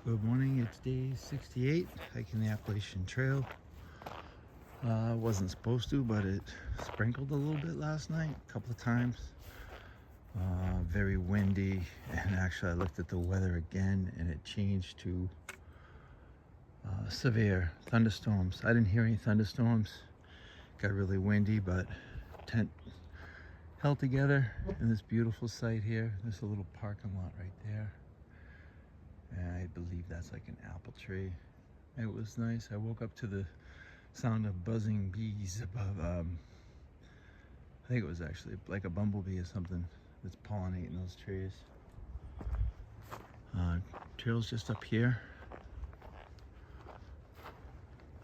Good morning, it's day 68, hiking the Appalachian Trail. Wasn't supposed to, but it sprinkled a little bit last night, a couple of times. Very windy, and actually I looked at the weather again and it changed to severe thunderstorms. I didn't hear any thunderstorms. Got really windy, but tent held together in this beautiful site here. There's a little parking lot right there. And I believe that's like an apple tree. It was nice. I woke up to the sound of buzzing bees above. I think it was actually like a bumblebee or something that's pollinating those trees. Trail's just up here.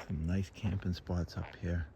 Some nice camping spots up here.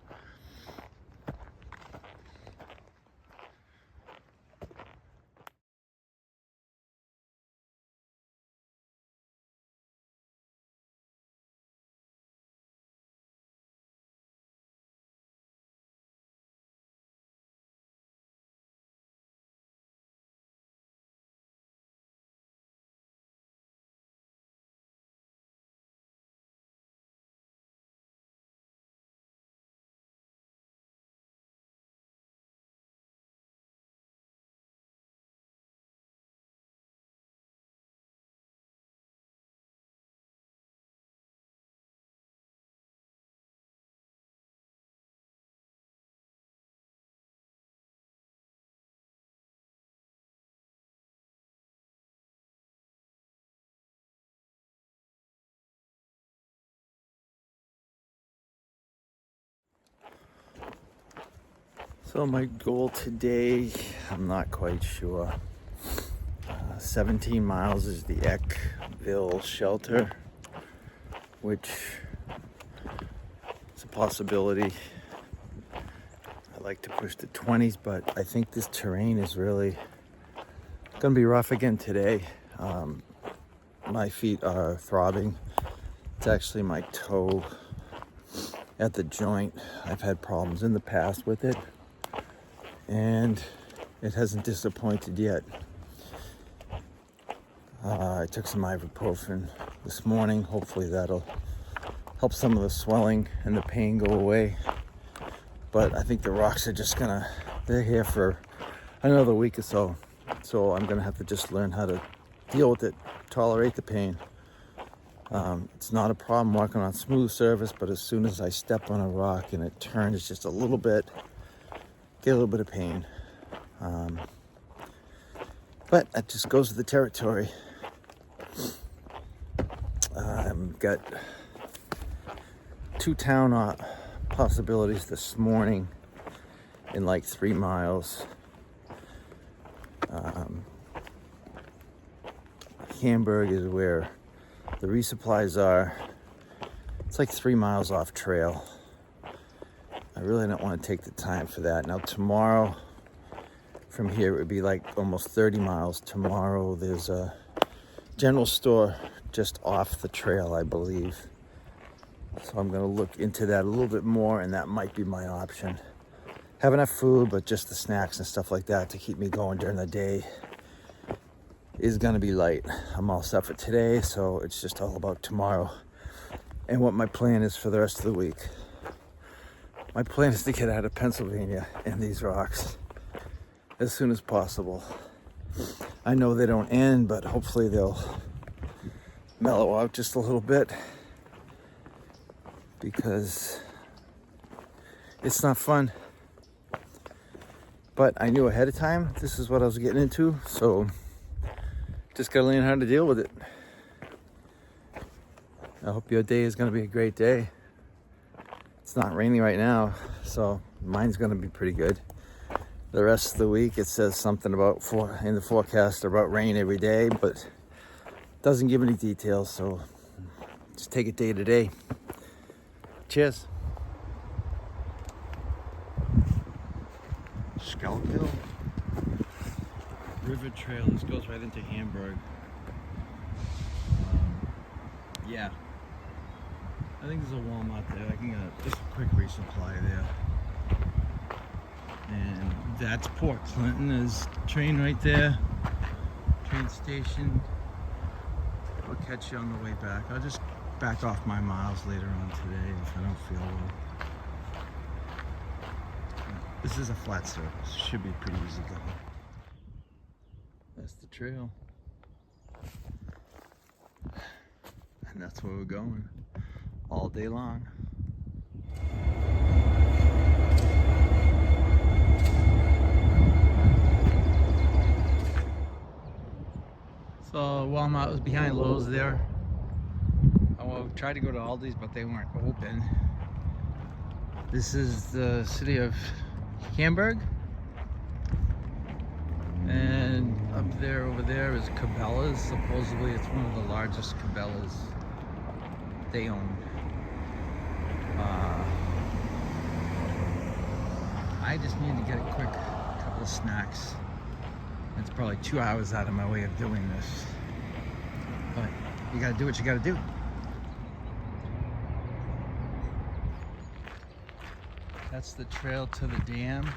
So my goal today, I'm not quite sure. 17 miles is the Eckville shelter, which is a possibility. I like to push the 20s, but I think this terrain is really gonna be rough again today. My feet are throbbing. It's actually my toe at the joint. I've had problems in the past with it, and it hasn't disappointed yet. I took some ibuprofen this morning. Hopefully that'll help some of the swelling and the pain go away. But I think the rocks are just they're here for another week or so. So I'm gonna have to just learn how to deal with it, tolerate the pain. It's not a problem walking on smooth surface, but as soon as I step on a rock and it turns just a little bit, get a little bit of pain. But that just goes with the territory. I've got 2 town possibilities this morning in like 3 miles. Hamburg is where the resupplies are. It's like 3 miles off trail. I really don't want to take the time for that. Now tomorrow, from here, it would be like almost 30 miles. Tomorrow there's a general store just off the trail, I believe. So I'm gonna look into that a little bit more, and that might be my option. Have enough food, but just the snacks and stuff like that to keep me going during the day is gonna be light. I'm all set for today, so it's just all about tomorrow and what my plan is for the rest of the week. My plan is to get out of Pennsylvania and these rocks as soon as possible. I know they don't end, but hopefully they'll mellow out just a little bit, because it's not fun. But I knew ahead of time this is what I was getting into, so just gotta learn how to deal with it. I hope your day is gonna be a great day. It's not raining right now, so mine's gonna be pretty good. The rest of the week, it says something about in the forecast about rain every day, but doesn't give any details, so just take it day to day. Cheers. Schuylkill River Trail. This goes right into Hamburg. Yeah, I think there's a Walmart there. I can get just a quick resupply there. And that's Port Clinton. There's train right there. Train station. Okay. catch you on the way back. I'll just back off my miles later on today if I don't feel well. This is a flat surface. Should be pretty easy going. That's the trail. And that's where we're going all day long. So Walmart was behind Lowe's there. I tried to go to Aldi's, but they weren't open. This is the city of Hamburg. And up there, over there is Cabela's. Supposedly it's one of the largest Cabela's they own. I just need to get a quick couple of snacks. It's probably 2 hours out of my way of doing this. But you gotta do what you gotta do. That's the trail to the dam.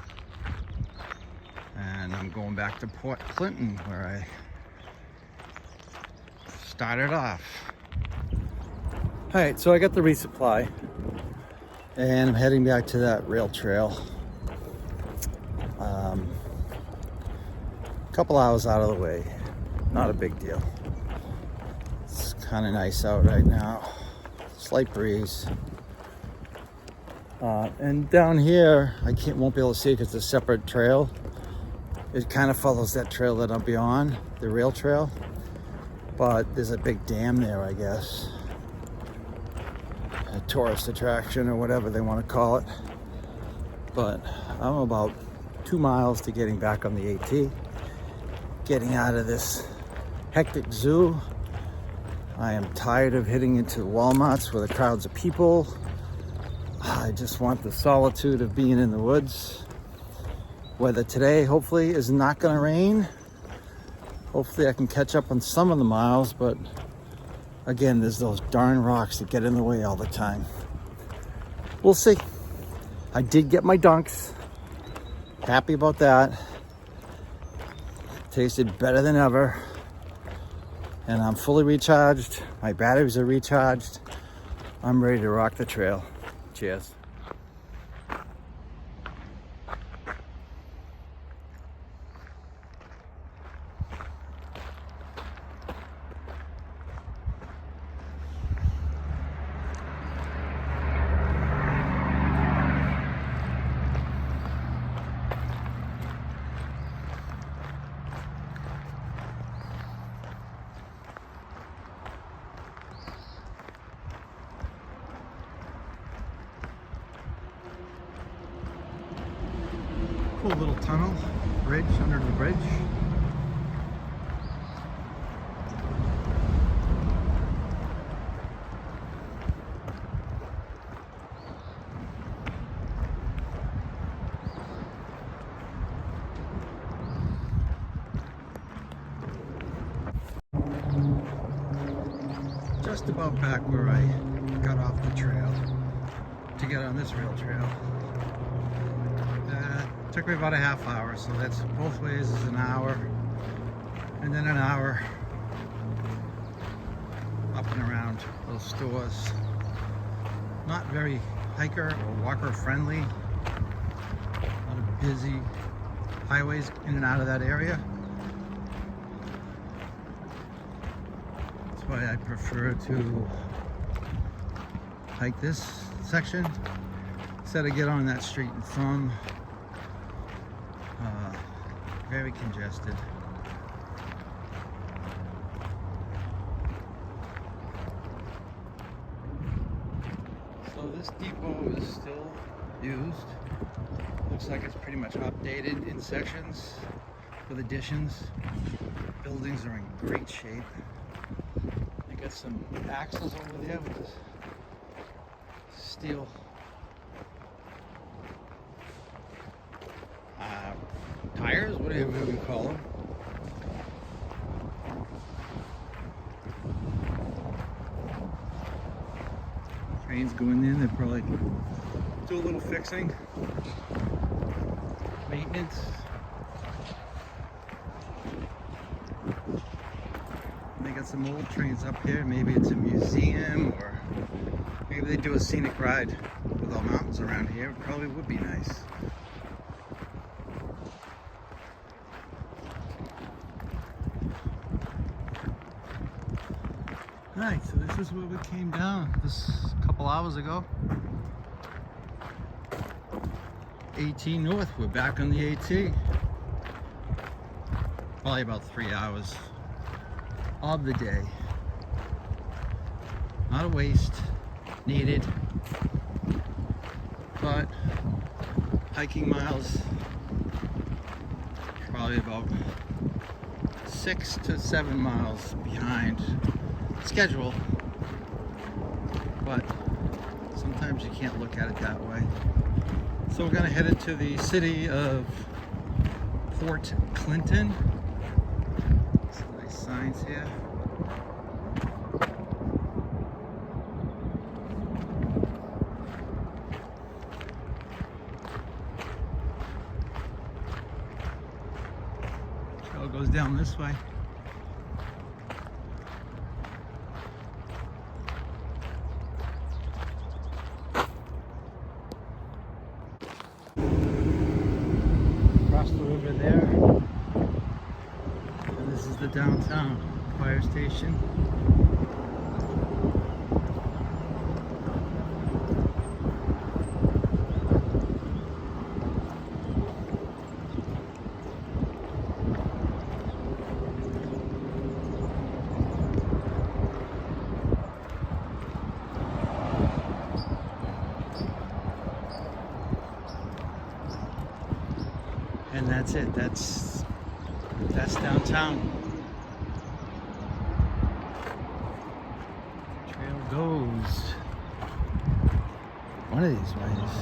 And I'm going back to Port Clinton where I started off. All right, so I got the resupply and I'm heading back to that rail trail. Couple hours out of the way, not a big deal. It's kind of nice out right now, slight breeze. And down here, won't be able to see it because it's a separate trail. It kind of follows that trail that I'll be on, the rail trail. But there's a big dam there, I guess. A tourist attraction or whatever they want to call it. But I'm about 2 miles to getting back on the AT. Getting out of this hectic zoo. I am tired of hitting into Walmarts with the crowds of people. I just want the solitude of being in the woods. Weather today hopefully is not going to rain. Hopefully I can catch up on some of the miles, but again, there's those darn rocks that get in the way all the time. We'll see. I did get my dunks. Happy about that. Tasted better than ever. And I'm fully recharged. My batteries are recharged. I'm ready to rock the trail. Cheers. Cool little tunnel, bridge under the bridge. Just about back where I got off the trail to get on this rail trail. Took me about a half hour, so that's both ways is an hour, and then an hour up and around those stores. Not very hiker or walker friendly. A lot of busy highways in and out of that area. That's why I prefer to hike this section instead of get on that street and from. Very congested. So this depot is still used. Looks like it's pretty much updated in sections with additions. Buildings are in great shape. They got some axles over there with this steel tires, whatever we call them. Trains going in, they probably do a little fixing, maintenance. They got some old trains up here. Maybe it's a museum, or maybe they do a scenic ride with all mountains around here. It probably would be nice. Alright, so this is where we came down this couple hours ago. 18 North, we're back on the AT. Probably about 3 hours of the day. Not a waste, needed, but hiking miles, probably about 6 to 7 miles behind schedule, but sometimes you can't look at it that way. So we're gonna head into the city of Port Clinton. Some nice signs here. Trail goes down this way. Across the river there, and this is the downtown fire station. And that's it. That's downtown. Trail goes one of these ways.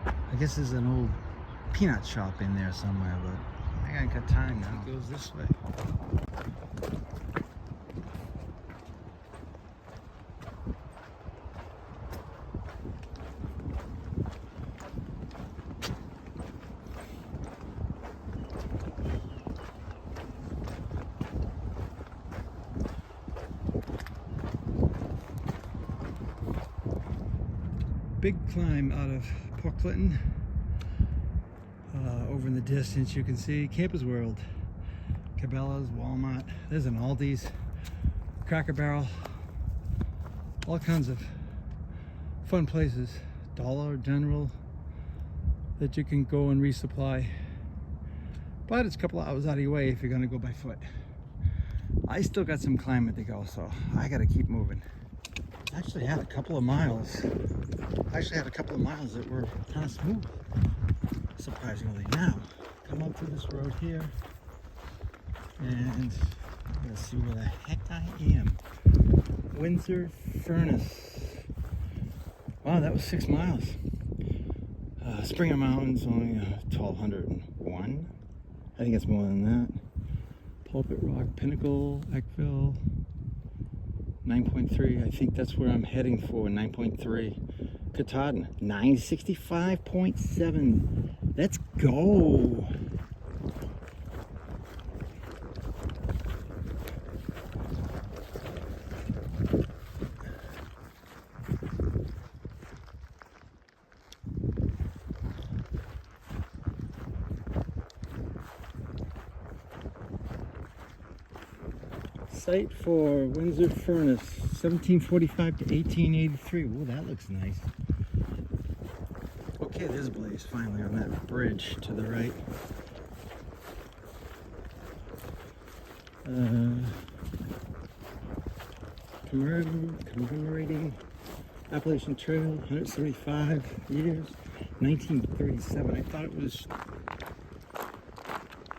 I guess there's an old peanut shop in there somewhere, but I ain't got time now. It goes this way. Big climb out of Port Clinton. Over in the distance you can see Campers World, Cabela's, Walmart. There's an Aldi's, Cracker Barrel, all kinds of fun places. Dollar General that you can go and resupply. But it's a couple hours out of your way if you're gonna go by foot. I still got some climbing to go, so I gotta keep moving. Actually had a couple of miles that were kind of smooth, surprisingly. Now, come up to this road here, and I'm gonna see where the heck I am. Windsor Furnace. Wow, that was 6 miles. Springer Mountain's only 1,201. I think it's more than that. Pulpit Rock, Pinnacle, Eckville. 9.3, I think that's where I'm heading for, 9.3. Katahdin, 965.7. Let's go. Site for Windsor Furnace, 1745 to 1883. Oh, that looks nice. Okay, there's Blaze finally on that bridge to the right. Commemorating Appalachian Trail, 175 years, 1937. I thought it was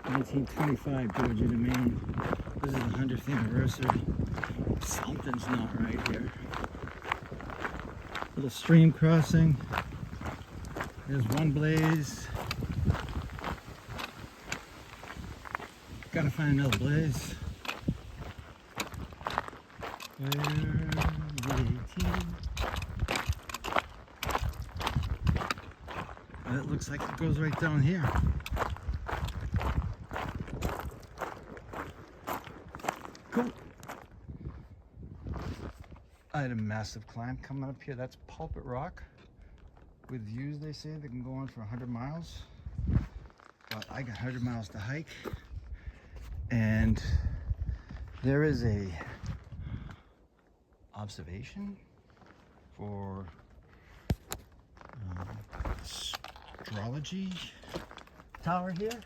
1925, Georgia to Maine. This is the 100th anniversary. Something's not right here. Little stream crossing. There's one Blaze. Gotta find another Blaze. Where's the 18? That looks like it goes right down here. had a massive climb coming up here. That's Pulpit Rock with views, they say, that can go on for 100 miles. But I got 100 miles to hike. And there is a observation for astrology tower here.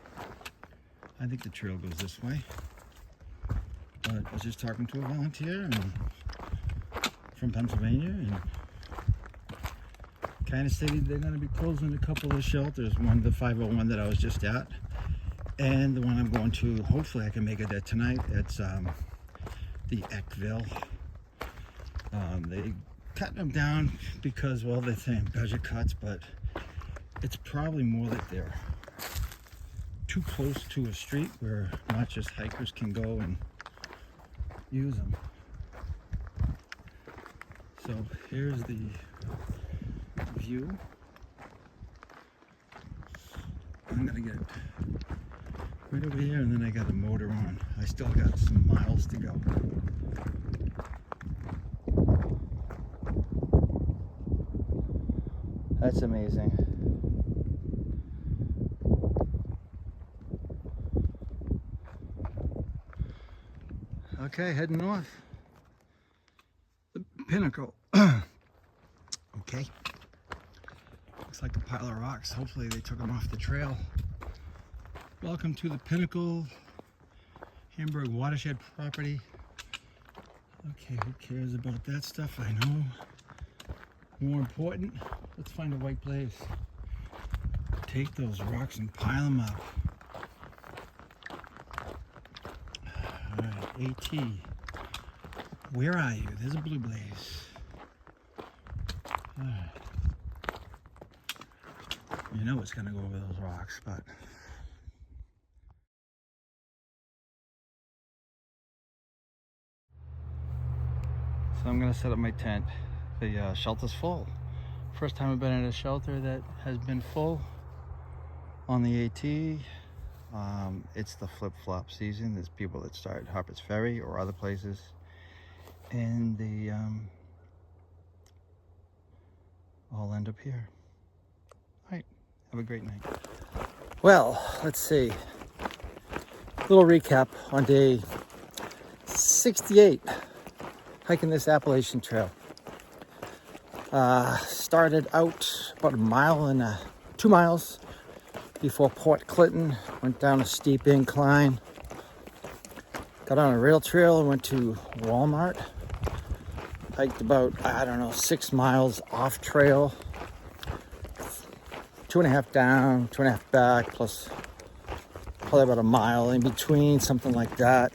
I think the trail goes this way. But I was just talking to a volunteer from Pennsylvania, and kind of stated they're going to be closing a couple of shelters. One, the 501 that I was just at, and the one I'm going to, hopefully I can make it there tonight. It's the Eckville. They cut them down because, well, they're saying budget cuts, but it's probably more that they're too close to a street where not just hikers can go and use them. So here's the view. I'm gonna get right over here, and then I got a motor on. I still got some miles to go. That's amazing. Okay, heading north. The pinnacle. Okay. Looks like a pile of rocks. Hopefully they took them off the trail. Welcome to the Pinnacle Hamburg watershed property. Okay, who cares about that stuff? I know. More important, let's find a white place. Take those rocks and pile them up. Alright, AT. Where are you? There's a blue blaze. Alright. You know it's gonna go over those rocks, but so I'm gonna set up my tent. The shelter's full. First time I've been in a shelter that has been full on the AT. It's the flip-flop season. There's people that start at Harper's Ferry or other places, and they all end up here. All right, have a great night. Well, let's see. Little recap on day 68, hiking this Appalachian Trail. Started out about 2 miles before Port Clinton, went down a steep incline, got on a rail trail and went to Walmart, hiked about, 6 miles off trail, 2.5 down, 2.5 back, plus probably about a mile in between, something like that.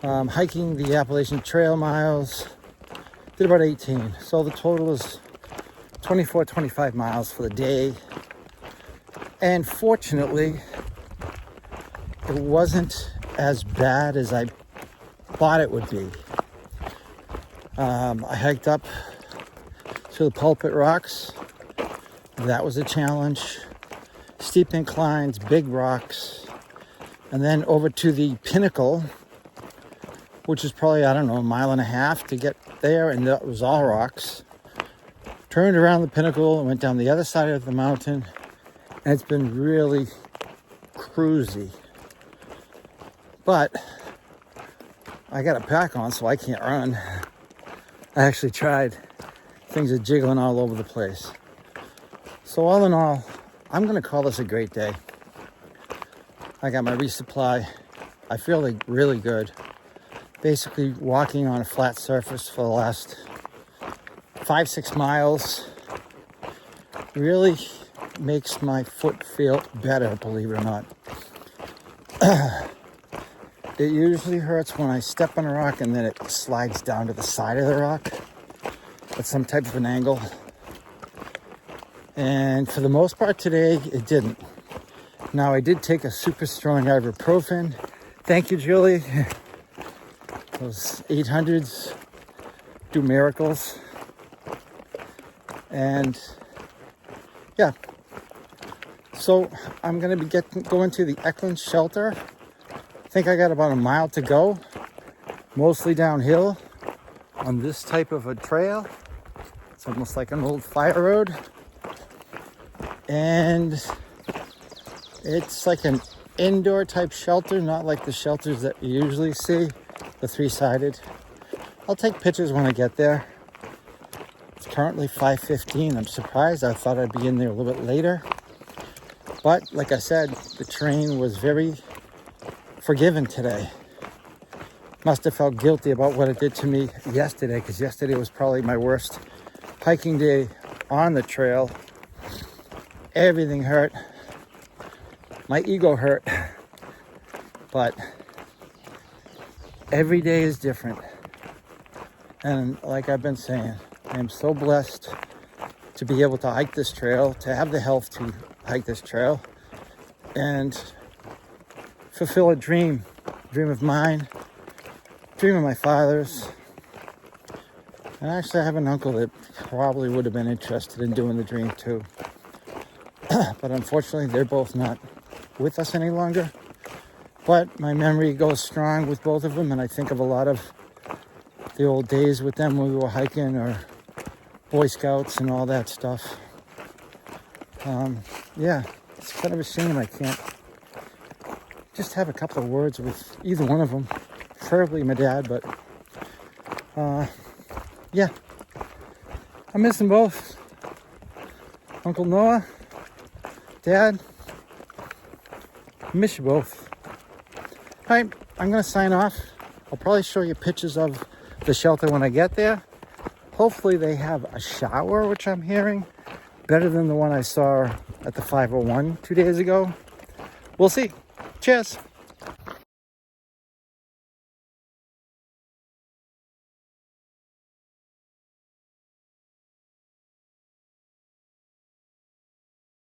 Hiking the Appalachian Trail miles, did about 18. So the total is 24, 25 miles for the day. And fortunately, it wasn't as bad as I thought it would be. I hiked up to the Pulpit Rocks. That was a challenge. Steep inclines, big rocks. And then over to the Pinnacle, which is probably, a mile and a half to get there, and that was all rocks. Turned around the Pinnacle and went down the other side of the mountain, and it's been really cruisy. But I got a pack on, so I can't run. I actually tried. Things are jiggling all over the place. So all in all, I'm gonna call this a great day. I got my resupply. I feel like really good. Basically walking on a flat surface for the last 5-6 miles really makes my foot feel better, believe it or not. It usually hurts when I step on a rock and then it slides down to the side of the rock at some type of an angle. And for the most part today, it didn't. Now I did take a super strong ibuprofen. Thank you, Julie. Those 800s do miracles. And yeah, so I'm gonna be going to the Eckland shelter. I think I got about a mile to go, mostly downhill. on this type of a trail. It's almost like an old fire road. And it's like an indoor type shelter, not like the shelters that you usually see, the three-sided. I'll take pictures when I get there. It's currently 5:15. I'm surprised. I thought I'd be in there a little bit later. But like I said, the terrain was very forgiving today. Must have felt guilty about what it did to me yesterday, because yesterday was probably my worst hiking day on the trail. Everything hurt. My ego hurt. But every day is different. And like I've been saying, I am so blessed to be able to hike this trail, to have the health to hike this trail, and fulfill a dream of mine, dream of my father's. And actually, I have an uncle that probably would have been interested in doing the dream too. But unfortunately, they're both not with us any longer. But my memory goes strong with both of them, and I think of a lot of the old days with them when we were hiking, or Boy Scouts and all that stuff. Yeah, it's kind of a shame I can't just have a couple of words with either one of them, preferably my dad, but yeah, I miss them both. Uncle Noah, Dad, I miss you both. All right, I'm gonna sign off. I'll probably show you pictures of the shelter when I get there. Hopefully they have a shower, which I'm hearing, better than the one I saw at the 501 2 days ago. We'll see. Cheers.